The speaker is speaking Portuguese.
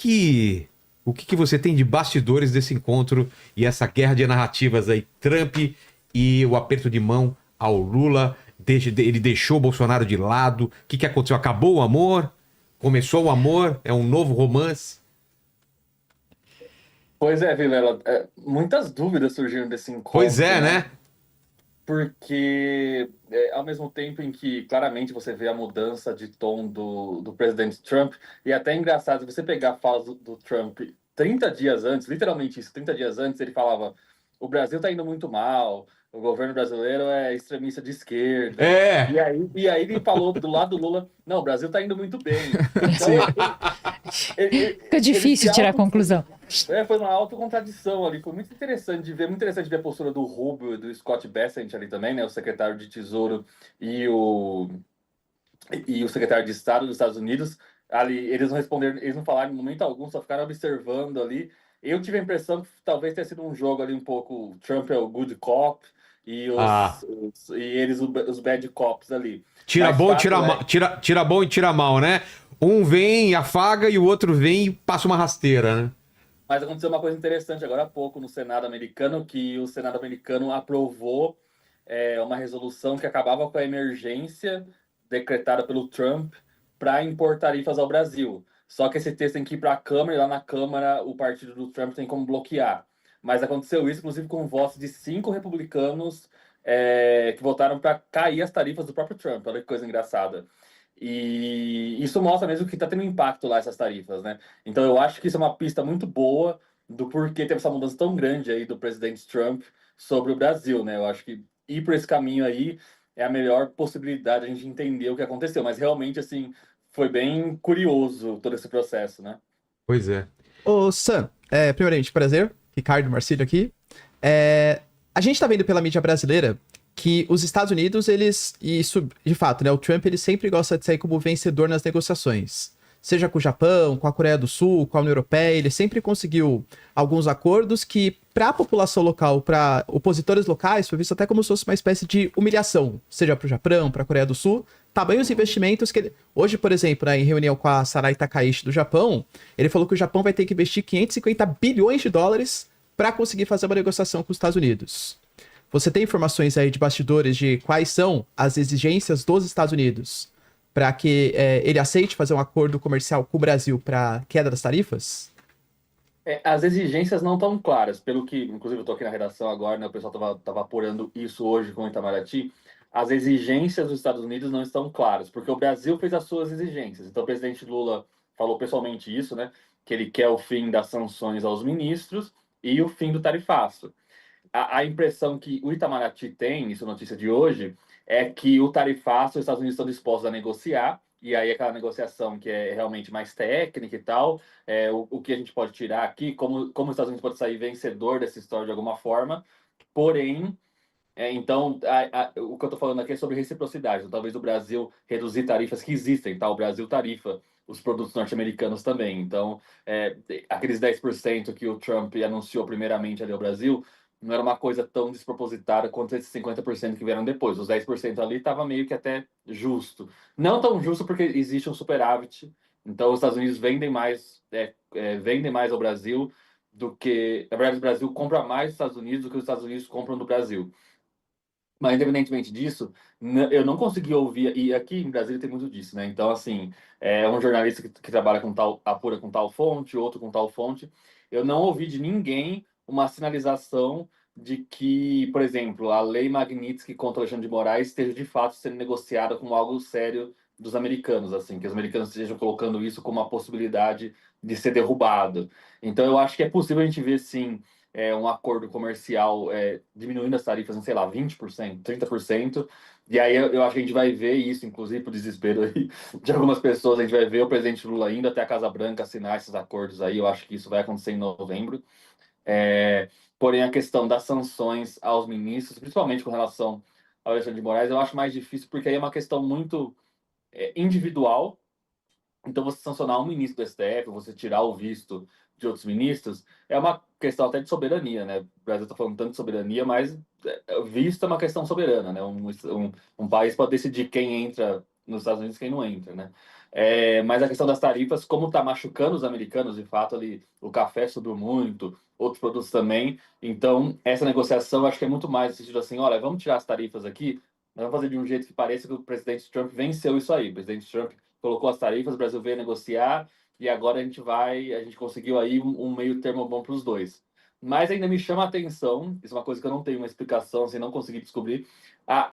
que você tem de bastidores desse encontro e essa guerra de narrativas aí, Trump e o aperto de mão ao Lula, ele deixou o Bolsonaro de lado, o que aconteceu? Acabou o amor? Começou o amor? É um novo romance? Pois é, Vilela, muitas dúvidas surgiram desse Pois encontro, é, né? né? Porque, ao mesmo tempo em que claramente você vê a mudança de tom do presidente Trump, e até é engraçado, se você pegar a fala do Trump 30 dias antes, literalmente isso, 30 dias antes, ele falava: o Brasil está indo muito mal, o governo brasileiro é extremista de esquerda. E É. aí, e aí ele falou do lado do Lula: não, o Brasil está indo muito bem. Então, Sim. Fica ele se difícil tirar a auto. conclusão. Foi uma autocontradição ali. Foi muito interessante ver a postura do Rubio e do Scott Bessent ali também, né? O secretário de Tesouro e o secretário de Estado dos Estados Unidos. Ali, eles não responderam, eles não falaram em momento algum, só ficaram observando ali. Eu tive a impressão que talvez tenha sido um jogo ali um pouco Trump é o good cop e, Ah, e eles os bad cops ali. tira Mas bom e tira fato mal, é tira bom e tira mal, né? Um vem, afaga e o outro vem e passa uma rasteira, né? Mas aconteceu uma coisa interessante agora há pouco no Senado americano, que o Senado americano aprovou uma resolução que acabava com a emergência decretada pelo Trump para impor tarifas ao Brasil. Só que esse texto tem que ir para a Câmara, e lá na Câmara o partido do Trump tem como bloquear. Mas aconteceu isso, inclusive, com votos de 5 republicanos que votaram para cair as tarifas do próprio Trump. Olha que coisa engraçada. E isso mostra mesmo que está tendo impacto lá essas tarifas, né? Então eu acho que isso é uma pista muito boa do porquê teve essa mudança tão grande aí do presidente Trump sobre o Brasil, né? Eu acho que ir por esse caminho aí é a melhor possibilidade de a gente entender o que aconteceu. Mas realmente, assim, foi bem curioso todo esse processo, né? Pois é. Ô, Sam, primeiramente, prazer. Ricardo Marcílio aqui. A gente tá vendo pela mídia brasileira que os Estados Unidos, eles. E isso, de fato, né? O Trump, ele sempre gosta de sair como vencedor nas negociações. Seja com o Japão, com a Coreia do Sul, com a União Europeia, ele sempre conseguiu alguns acordos que, para a população local, para opositores locais, foi visto até como se fosse uma espécie de humilhação, seja para o Japão, para a Coreia do Sul. Tamanhos investimentos que ele... Hoje, por exemplo, né, em reunião com a Sarai Takaishi do Japão, ele falou que o Japão vai ter que investir 550 bilhões de dólares para conseguir fazer uma negociação com os Estados Unidos. Você tem informações aí de bastidores de quais são as exigências dos Estados Unidos para que ele aceite fazer um acordo comercial com o Brasil para queda das tarifas? As exigências não estão claras, pelo que, inclusive, eu estou aqui na redação agora, né, o pessoal estava apurando isso hoje com o Itamaraty. As exigências dos Estados Unidos não estão claras, porque o Brasil fez as suas exigências. Então, o presidente Lula falou pessoalmente isso, né, que ele quer o fim das sanções aos ministros e o fim do tarifaço. A impressão que o Itamaraty tem, isso é notícia de hoje, é que o tarifaço os Estados Unidos estão dispostos a negociar, e aí aquela negociação que é realmente mais técnica e tal, o que a gente pode tirar aqui, como os Estados Unidos pode sair vencedor dessa história de alguma forma, porém, então, o que eu estou falando aqui é sobre reciprocidade. Então, talvez o Brasil reduzir tarifas que existem, tá? O Brasil tarifa os produtos norte-americanos também. Então, aqueles 10% que o Trump anunciou primeiramente ali ao Brasil, não era uma coisa tão despropositada quanto esses 50% que vieram depois. Os 10% ali estava meio que até justo. Não tão justo porque existe um superávit. Então, os Estados Unidos vendem mais ao Brasil do que... Na verdade, o Brasil compra mais dos Estados Unidos do que os Estados Unidos compram do Brasil. Mas, independentemente disso, eu não consegui ouvir, e aqui em Brasília tem muito disso, né? Então, assim, um jornalista que trabalha com tal, apura com tal fonte, outro com tal fonte. Eu não ouvi de ninguém uma sinalização de que, por exemplo, a lei Magnitsky contra Alexandre de Moraes esteja de fato sendo negociada como algo sério dos americanos, assim, que os americanos estejam colocando isso como uma possibilidade de ser derrubado. Então, eu acho que é possível a gente ver, sim, um acordo comercial diminuindo as tarifas em, sei lá, 20%, 30%. E aí eu acho que a gente vai ver isso, inclusive, por desespero aí de algumas pessoas, a gente vai ver o presidente Lula indo até a Casa Branca assinar esses acordos aí. Eu acho que isso vai acontecer em novembro. É, porém, a questão das sanções aos ministros, principalmente com relação ao Alexandre de Moraes, eu acho mais difícil, porque aí é uma questão muito individual. Então, você sancionar um ministro do STF, você tirar o visto de outros ministros, é uma questão até de soberania, né? O Brasil está falando tanto de soberania, mas visto é uma questão soberana, né? Um país pode decidir quem entra nos Estados Unidos e quem não entra, né? Mas a questão das tarifas, como está machucando os americanos, de fato, ali, o café subiu muito, outros produtos também. Então, essa negociação, acho que é muito mais no sentido assim, olha, vamos tirar as tarifas aqui, mas vamos fazer de um jeito que pareça que o presidente Trump venceu isso aí. O presidente Trump colocou as tarifas, o Brasil veio negociar, e agora a gente conseguiu aí um meio termo bom para os dois. Mas ainda me chama a atenção, isso é uma coisa que eu não tenho uma explicação, assim, não consegui descobrir,